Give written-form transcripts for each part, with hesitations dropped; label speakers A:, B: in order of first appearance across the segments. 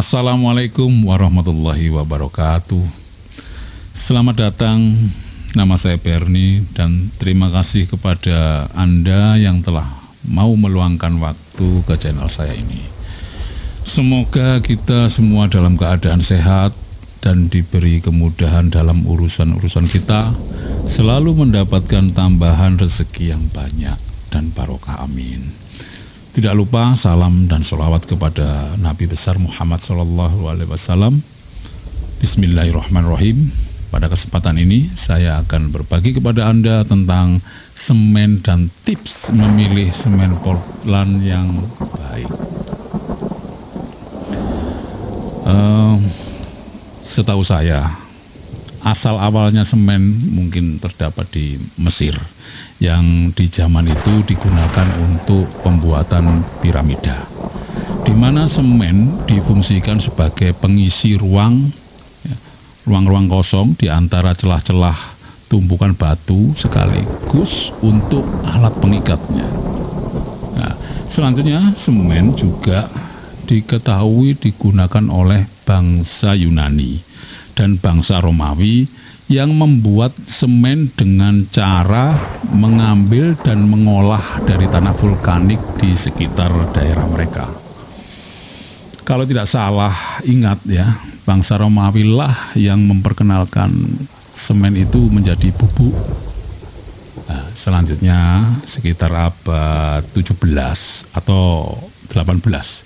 A: Assalamualaikum warahmatullahi wabarakatuh. Selamat datang, nama saya Berni dan terima kasih kepada Anda yang telah mau meluangkan waktu ke channel saya ini. Semoga kita semua dalam keadaan sehat dan diberi kemudahan dalam urusan-urusan kita, selalu mendapatkan tambahan rezeki yang banyak dan barokah, amin. Tidak lupa salam dan sholawat kepada Nabi besar Muhammad SAW. Bismillahirrahmanirrahim. Pada kesempatan ini saya akan berbagi kepada Anda tentang semen dan tips memilih semen Portland yang baik. Setahu saya, asal awalnya semen mungkin terdapat di Mesir, yang di zaman itu digunakan untuk pembuatan piramida, di mana semen difungsikan sebagai pengisi ruang-ruang kosong di antara celah-celah tumpukan batu sekaligus untuk alat pengikatnya. Nah, selanjutnya semen juga diketahui digunakan oleh bangsa Yunani dan bangsa Romawi yang membuat semen dengan cara mengambil dan mengolah dari tanah vulkanik di sekitar daerah mereka. Kalau tidak salah ingat ya, bangsa Romawi lah yang memperkenalkan semen itu menjadi bubuk. Nah, selanjutnya sekitar abad 17 atau 18,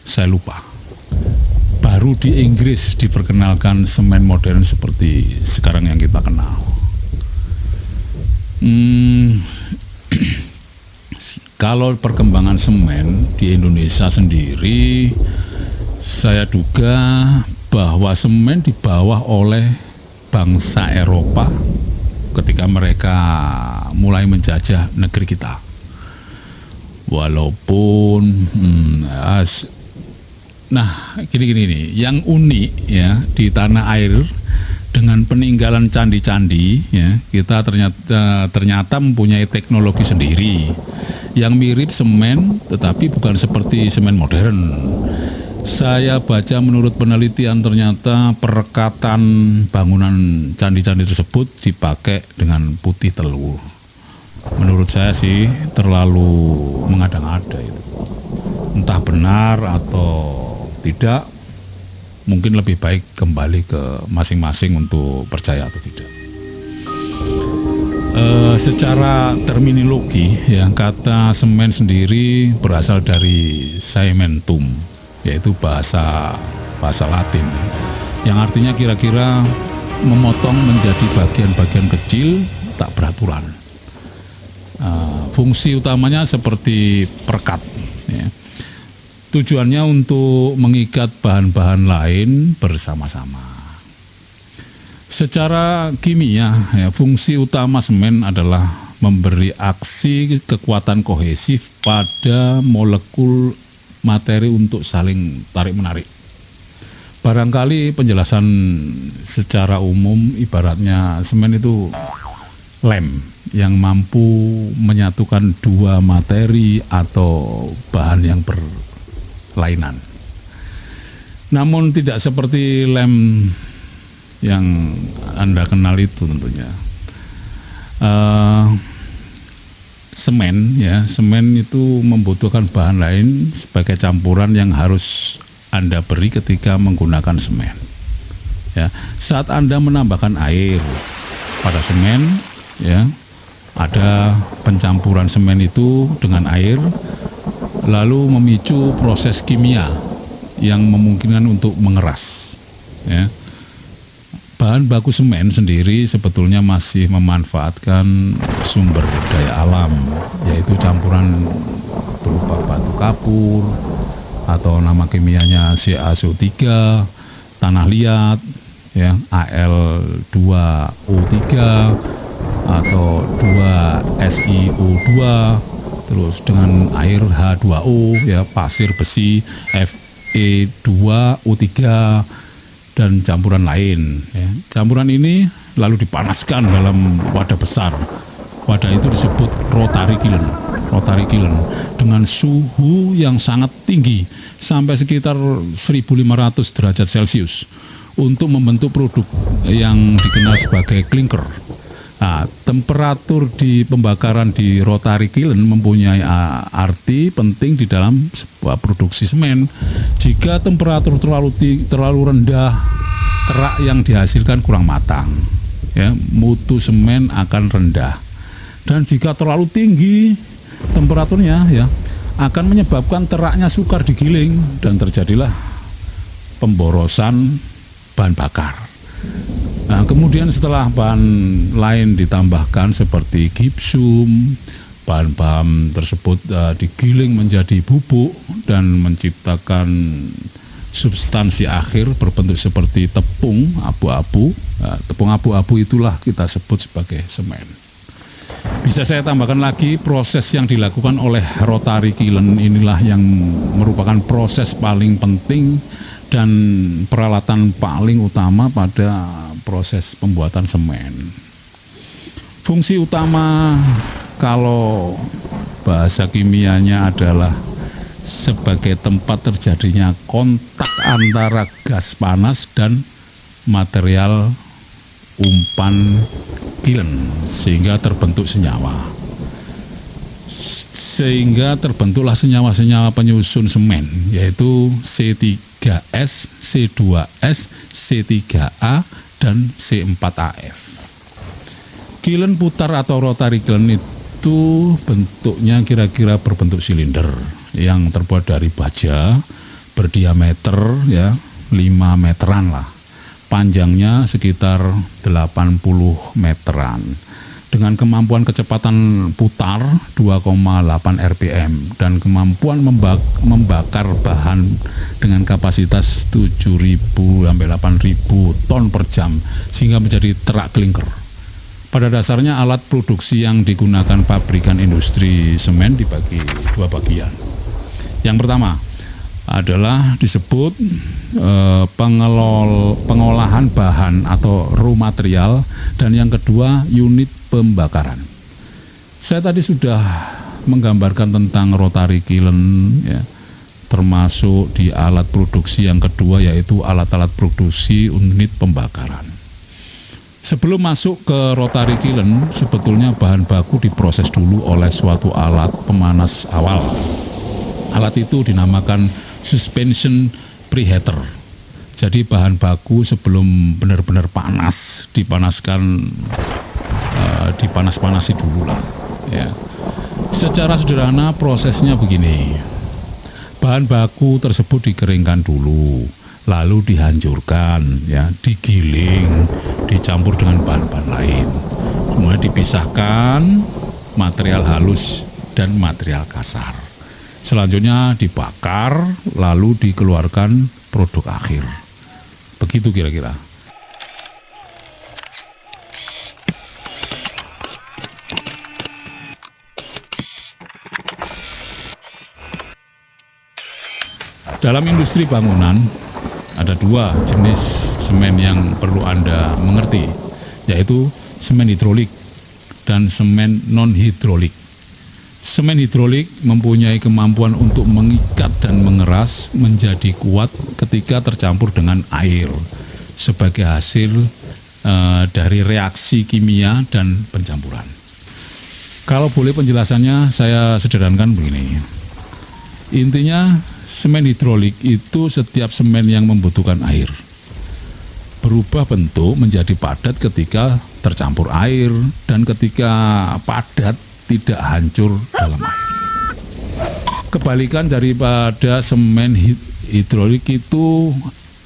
A: saya lupa, baru di Inggris diperkenalkan semen modern seperti sekarang yang kita kenal. Kalau perkembangan semen di Indonesia sendiri, saya duga bahwa semen dibawa oleh bangsa Eropa ketika mereka mulai menjajah negeri kita. Walaupun nah, gini nih, yang unik ya di tanah air dengan peninggalan candi-candi ya, kita ternyata mempunyai teknologi sendiri yang mirip semen, tetapi bukan seperti semen modern. Saya baca menurut penelitian ternyata perekatan bangunan candi-candi tersebut dipakai dengan putih telur. Menurut saya sih terlalu mengada-ngada itu. Entah benar atau tidak, mungkin lebih baik kembali ke masing-masing untuk percaya atau tidak. Secara terminologi ya, kata semen sendiri berasal dari cementum, yaitu bahasa Latin yang artinya kira-kira memotong menjadi bagian-bagian kecil tak beraturan. Fungsi utamanya seperti perekat ya. Tujuannya untuk mengikat bahan-bahan lain bersama-sama. Secara kimia, ya, fungsi utama semen adalah memberi aksi kekuatan kohesif pada molekul materi untuk saling tarik-menarik. Barangkali penjelasan secara umum ibaratnya semen itu lem yang mampu menyatukan dua materi atau bahan yang berlainan. Namun tidak seperti lem yang Anda kenal itu tentunya. Semen itu membutuhkan bahan lain sebagai campuran yang harus Anda beri ketika menggunakan semen. Ya, saat Anda menambahkan air pada semen, ya, ada pencampuran semen itu dengan air, lalu memicu proses kimia yang memungkinkan untuk mengeras. Ya. Bahan baku semen sendiri sebetulnya masih memanfaatkan sumber daya alam, yaitu campuran berupa batu kapur atau nama kimianya CaCO3, tanah liat, ya, Al2O3 atau 2SiO2, terus dengan air H2O, ya, pasir besi Fe2O3 dan campuran lain. Ya. Campuran ini lalu dipanaskan dalam wadah besar. Wadah itu disebut rotary kiln. rotary kiln dengan suhu yang sangat tinggi sampai sekitar 1500 derajat Celcius untuk membentuk produk yang dikenal sebagai klinker. Nah, temperatur di pembakaran di rotary kiln mempunyai arti penting di dalam sebuah produksi semen. Jika temperatur terlalu rendah, kerak yang dihasilkan kurang matang, ya, mutu semen akan rendah. Dan jika terlalu tinggi temperaturnya, ya, akan menyebabkan keraknya sukar digiling dan terjadilah pemborosan bahan bakar. Nah, kemudian setelah bahan lain ditambahkan seperti gipsum, bahan-bahan tersebut digiling menjadi bubuk dan menciptakan substansi akhir berbentuk seperti tepung abu-abu. Nah, tepung abu-abu itulah kita sebut sebagai semen. Bisa saya tambahkan lagi, proses yang dilakukan oleh rotary kiln inilah yang merupakan proses paling penting dan peralatan paling utama pada proses pembuatan semen. Fungsi utama kalau bahasa kimianya adalah sebagai tempat terjadinya kontak antara gas panas dan material umpan kiln sehingga terbentuk senyawa. Sehingga terbentuklah senyawa-senyawa penyusun semen, yaitu C3S, C2S, C3A, dan C4AF. Kiln putar atau rotary kiln itu bentuknya kira-kira berbentuk silinder yang terbuat dari baja berdiameter, ya, 5 meteran lah. Panjangnya sekitar 80 meteran. Dengan kemampuan kecepatan putar 2,8 rpm dan kemampuan membakar bahan dengan kapasitas 7.000 sampai 8.000 ton per jam sehingga menjadi terak klinker. Pada dasarnya alat produksi yang digunakan pabrikan industri semen dibagi dua bagian. Yang pertama adalah disebut pengolahan bahan atau raw material, dan yang kedua unit pembakaran. Saya tadi sudah menggambarkan tentang rotary kiln, ya, termasuk di alat produksi yang kedua yaitu alat-alat produksi unit pembakaran. Sebelum masuk ke rotary kiln, sebetulnya bahan baku diproses dulu oleh suatu alat pemanas awal. Alat itu dinamakan suspension preheater. Jadi bahan baku sebelum benar-benar panas dipanas-panasi dulu lah, ya. Secara sederhana prosesnya begini. Bahan baku tersebut dikeringkan dulu, lalu dihancurkan, ya, digiling, dicampur dengan bahan-bahan lain. Kemudian dipisahkan material halus dan material kasar. Selanjutnya dibakar, lalu dikeluarkan produk akhir. Begitu kira-kira. Dalam industri bangunan ada dua jenis semen yang perlu Anda mengerti, yaitu semen hidrolik dan semen non-hidrolik. Semen hidrolik mempunyai kemampuan untuk mengikat dan mengeras menjadi kuat ketika tercampur dengan air sebagai hasil dari reaksi kimia dan pencampuran. Kalau boleh penjelasannya saya sederhanakan begini. Intinya semen hidrolik itu setiap semen yang membutuhkan air berubah bentuk menjadi padat ketika tercampur air, dan ketika padat tidak hancur dalam air. Kebalikan daripada semen hidrolik itu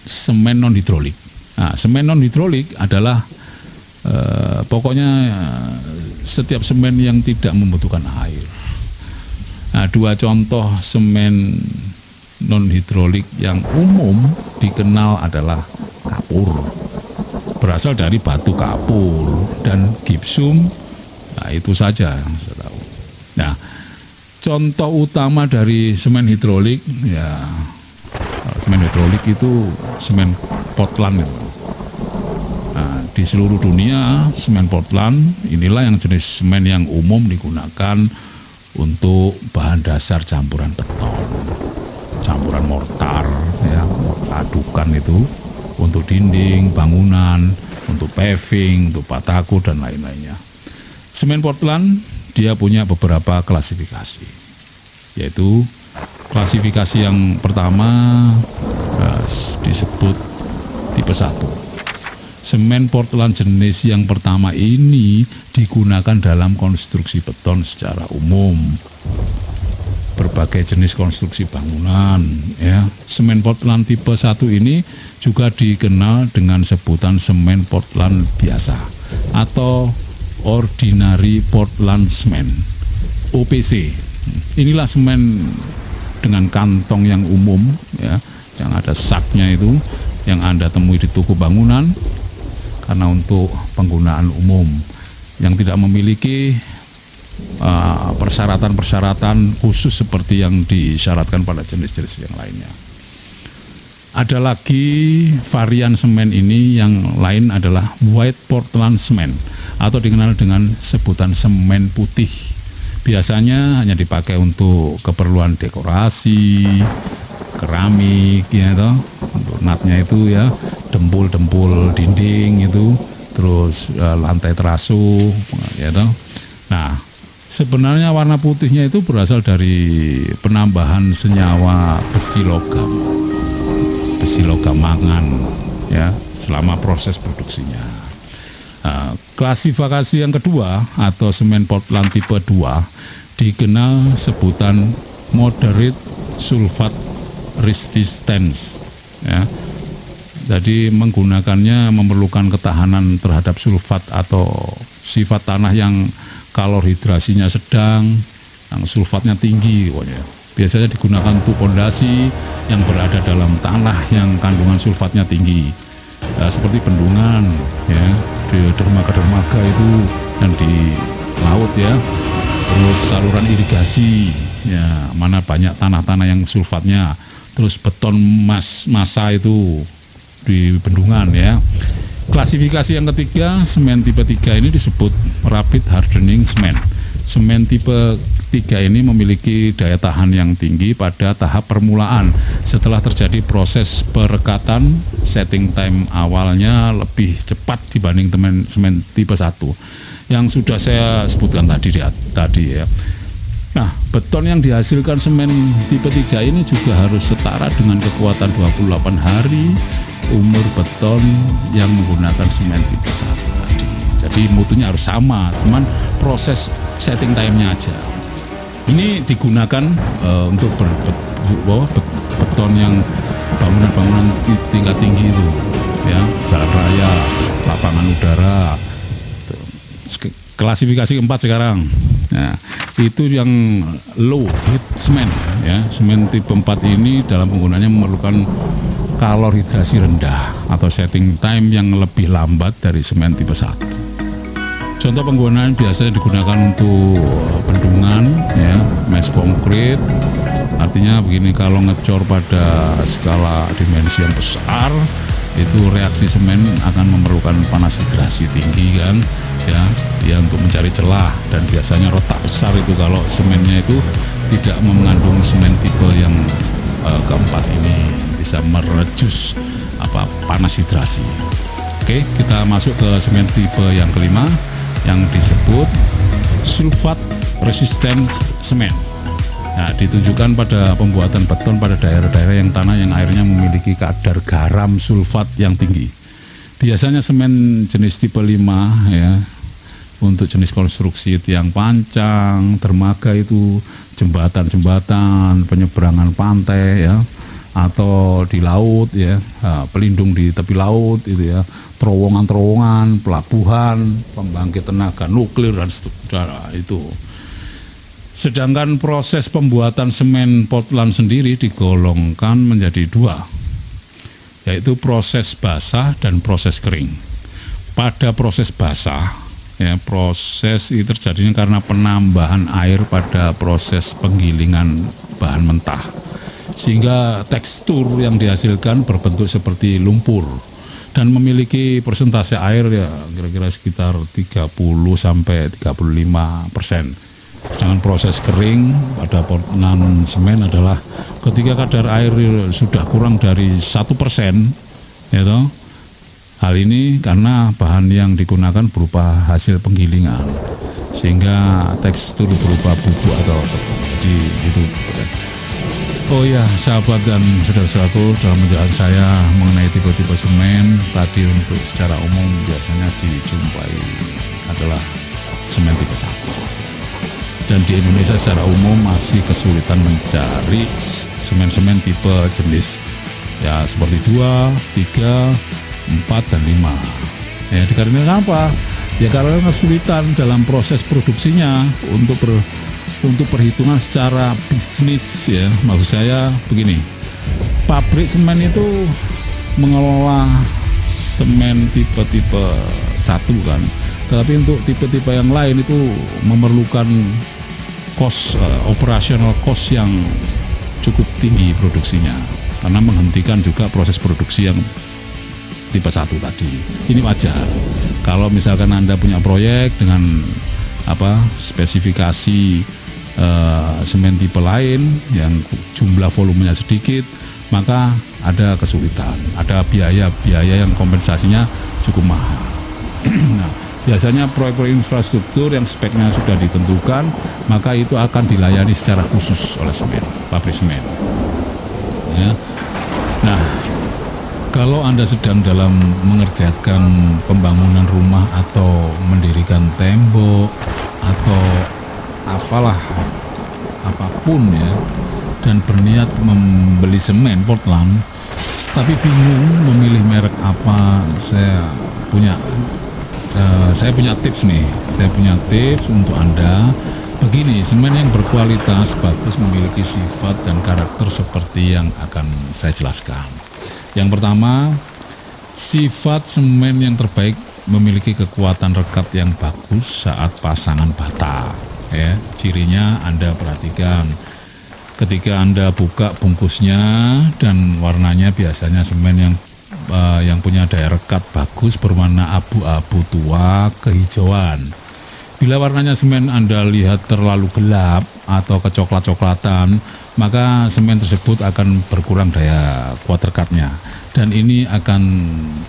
A: semen non hidrolik. Nah, semen non hidrolik adalah pokoknya setiap semen yang tidak membutuhkan air. Nah, dua contoh semen non hidrolik yang umum dikenal adalah kapur, berasal dari batu kapur, dan gipsum. Nah, itu saja yang saya tahu. Nah, contoh utama dari semen hidrolik, ya, semen hidrolik itu semen Portland itu. Nah, di seluruh dunia semen Portland inilah yang jenis semen yang umum digunakan untuk bahan dasar campuran beton, campuran mortar, ya, adukan itu untuk dinding, bangunan, untuk paving, untuk bataku dan lain-lainnya. Semen Portland dia punya beberapa klasifikasi, yaitu klasifikasi yang pertama disebut tipe 1. Semen Portland jenis yang pertama ini digunakan dalam konstruksi beton secara umum. Berbagai jenis konstruksi bangunan, ya. Semen Portland tipe 1 ini juga dikenal dengan sebutan semen Portland biasa atau Ordinary Portland Cement, OPC. Inilah semen dengan kantong yang umum, ya, yang ada saknya itu, yang Anda temui di toko bangunan, karena untuk penggunaan umum yang tidak memiliki persyaratan-persyaratan khusus seperti yang disyaratkan pada jenis-jenis yang lainnya. Ada lagi varian semen ini, yang lain adalah White Portland Cement atau dikenal dengan sebutan semen putih. Biasanya hanya dipakai untuk keperluan dekorasi, keramik, ya toh, untuk natnya itu ya, dempul-dempul dinding itu, terus lantai terasu, ya toh. Nah, sebenarnya warna putihnya itu berasal dari penambahan senyawa besi logam mangan, ya, selama proses produksinya. Nah, klasifikasi yang kedua atau semen Portland tipe 2 dikenal sebutan moderate sulfate resistance, ya. Jadi menggunakannya memerlukan ketahanan terhadap sulfat atau sifat tanah yang kalor hidrasinya sedang, yang sulfatnya tinggi pokoknya. Biasanya digunakan untuk pondasi yang berada dalam tanah yang kandungan sulfatnya tinggi, seperti bendungan, ya, di dermaga-dermaga itu yang di laut, ya, terus saluran irigasi, ya, mana banyak tanah-tanah yang sulfatnya, terus beton massa itu di bendungan, ya. Klasifikasi yang ketiga, semen tipe 3 ini disebut rapid hardening cement. Semen tipe 3 ini memiliki daya tahan yang tinggi pada tahap permulaan. Setelah terjadi proses perekatan, setting time awalnya lebih cepat dibanding semen tipe 1 yang sudah saya sebutkan tadi ya. Nah, beton yang dihasilkan semen tipe 3 ini juga harus setara dengan kekuatan 28 hari umur beton yang menggunakan semen tipe 1 tadi. Jadi mutunya harus sama, cuman proses setting time-nya aja. Ini digunakan untuk beton yang bangunan-bangunan tingkat tinggi itu, ya, jalan raya, lapangan udara. Klasifikasi keempat sekarang, nah, itu yang low heat cement, ya. Semen tipe 4 ini dalam penggunaannya memerlukan kalor hidrasi rendah atau setting time yang lebih lambat dari semen tipe 1. Contoh penggunaan biasanya digunakan untuk bendungan, ya, mes konkrit. Artinya begini, kalau ngecor pada skala dimensi yang besar, itu reaksi semen akan memerlukan panas hidrasi tinggi, kan, ya, untuk mencari celah, dan biasanya retak besar itu kalau semennya itu tidak mengandung semen tipe yang keempat ini, bisa mereduce panas hidrasi. Oke, kita masuk ke semen tipe yang kelima yang disebut sulfat resistant cement. Nah, ditujukan pada pembuatan beton pada daerah-daerah yang tanah yang airnya memiliki kadar garam sulfat yang tinggi. Biasanya semen jenis tipe 5, ya, untuk jenis konstruksi tiang pancang, dermaga itu, jembatan-jembatan, penyeberangan pantai, ya, atau di laut, ya, pelindung di tepi laut itu, ya, terowongan-terowongan, pelabuhan, pembangkit tenaga nuklir dan seterusnya itu. Sedangkan proses pembuatan semen Portland sendiri digolongkan menjadi 2, yaitu proses basah dan proses kering. Pada proses basah, ya, proses ini terjadinya karena penambahan air pada proses penggilingan bahan mentah, sehingga tekstur yang dihasilkan berbentuk seperti lumpur dan memiliki persentase air, ya, kira-kira sekitar 30-35%. Sedangkan proses kering pada non semen adalah ketika kadar air sudah kurang dari 1%, ya toh. Hal ini karena bahan yang digunakan berupa hasil penggilingan, sehingga tekstur berupa bubuk atau tepung. Jadi itu. Oh ya, sahabat dan saudara-saudaraku, dalam penjelasan saya mengenai tipe-tipe semen tadi, untuk secara umum biasanya dijumpai adalah semen tipe 1. Dan di Indonesia secara umum masih kesulitan mencari semen-semen tipe jenis ya seperti 2, 3, 4, dan 5. Ya, dikarenakan apa? Ya karena kesulitan dalam proses produksinya untuk perhitungan secara bisnis ya. Maksud saya begini, pabrik semen itu mengelola semen tipe-tipe 1 kan. Tetapi untuk tipe-tipe yang lain itu memerlukan operasional cost yang cukup tinggi produksinya, karena menghentikan juga proses produksi yang tipe 1 tadi. Ini wajar. Kalau misalkan Anda punya proyek dengan spesifikasi semen tipe lain yang jumlah volumenya sedikit, maka ada kesulitan, ada biaya yang kompensasinya cukup mahal. Nah, biasanya proyek-proyek infrastruktur yang speknya sudah ditentukan, maka itu akan dilayani secara khusus oleh pabrik semen. Ya. Nah, kalau Anda sedang dalam mengerjakan pembangunan rumah atau mendirikan tembok atau apapun ya, dan berniat membeli semen Portland, tapi bingung memilih merek apa, saya punya tips nih. Saya punya tips untuk Anda. Begini, semen yang berkualitas bagus memiliki sifat dan karakter seperti yang akan saya jelaskan. Yang pertama, sifat semen yang terbaik memiliki kekuatan rekat yang bagus saat pasangan bata. Ya, cirinya Anda perhatikan. Ketika Anda buka bungkusnya dan warnanya biasanya semen yang punya daya rekat bagus berwarna abu-abu tua kehijauan. Bila warnanya semen Anda lihat terlalu gelap atau kecoklat-coklatan, maka semen tersebut akan berkurang daya kuat rekatnya, dan ini akan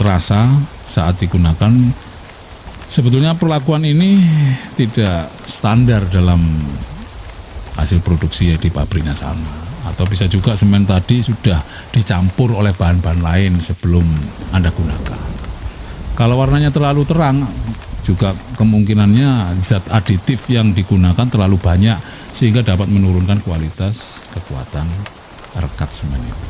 A: terasa saat digunakan. Sebetulnya perlakuan ini tidak standar dalam hasil produksi di pabriknya sana. Atau bisa juga semen tadi sudah dicampur oleh bahan-bahan lain sebelum Anda gunakan. Kalau warnanya terlalu terang, juga kemungkinannya zat aditif yang digunakan terlalu banyak sehingga dapat menurunkan kualitas kekuatan rekat semen itu.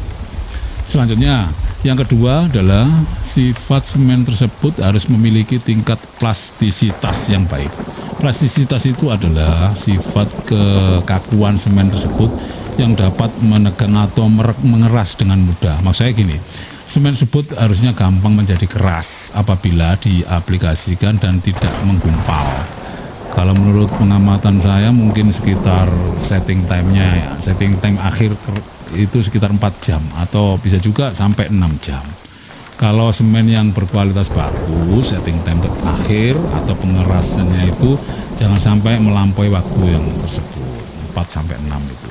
A: Selanjutnya, yang kedua adalah sifat semen tersebut harus memiliki tingkat plastisitas yang baik. Plastisitas itu adalah sifat kekakuan semen tersebut yang dapat menegang atau mengeras dengan mudah. Maksud saya gini, semen tersebut harusnya gampang menjadi keras apabila diaplikasikan dan tidak menggumpal. Kalau menurut pengamatan saya mungkin sekitar setting time akhir itu sekitar 4 jam atau bisa juga sampai 6 jam. Kalau semen yang berkualitas bagus, setting time terakhir atau pengerasannya itu jangan sampai melampaui waktu yang tersebut, 4 sampai 6 itu.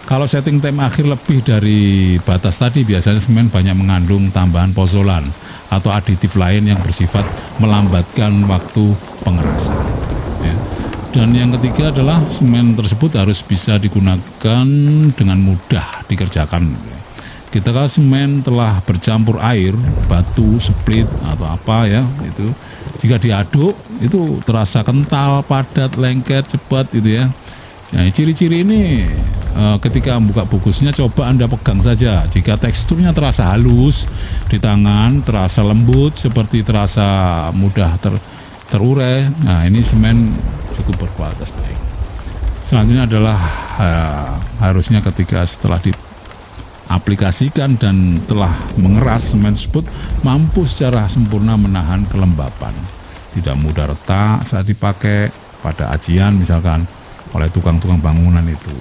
A: Kalau setting time akhir lebih dari batas tadi, biasanya semen banyak mengandung tambahan pozolan atau aditif lain yang bersifat melambatkan waktu pengerasan. Ya. Dan yang ketiga adalah semen tersebut harus bisa digunakan dengan mudah dikerjakan. Ketika semen telah bercampur air, batu, split atau apa ya, itu jika diaduk itu terasa kental, padat, lengket, cepat gitu ya. Nah, ciri-ciri ini ketika membuka bungkusnya coba Anda pegang saja. Jika teksturnya terasa halus di tangan, terasa lembut, seperti terasa mudah terurai, nah ini semen cukup berkualitas baik. Selanjutnya adalah harusnya ketika setelah diaplikasikan dan telah mengeras, semen tersebut mampu secara sempurna menahan kelembapan, tidak mudah retak saat dipakai pada ajian misalkan oleh tukang-tukang bangunan itu.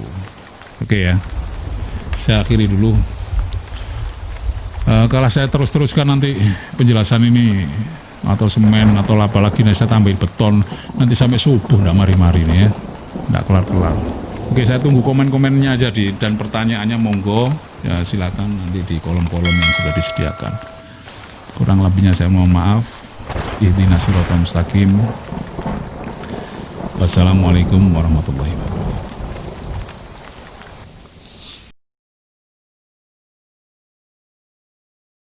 A: Oke ya, saya akhiri dulu. Kalau saya teruskan nanti penjelasan ini atau semen atau apalagi saya tambahin beton nanti sampai subuh nggak mari-mari nih ya. nggak kelar-kelar. Oke, saya tunggu komen-komennya aja dan pertanyaannya monggo ya, silakan nanti di kolom-kolom yang sudah disediakan. Kurang lebihnya saya mohon maaf. Ihdinas siratal mustaqim. Wassalamualaikum warahmatullahi wabarakatuh.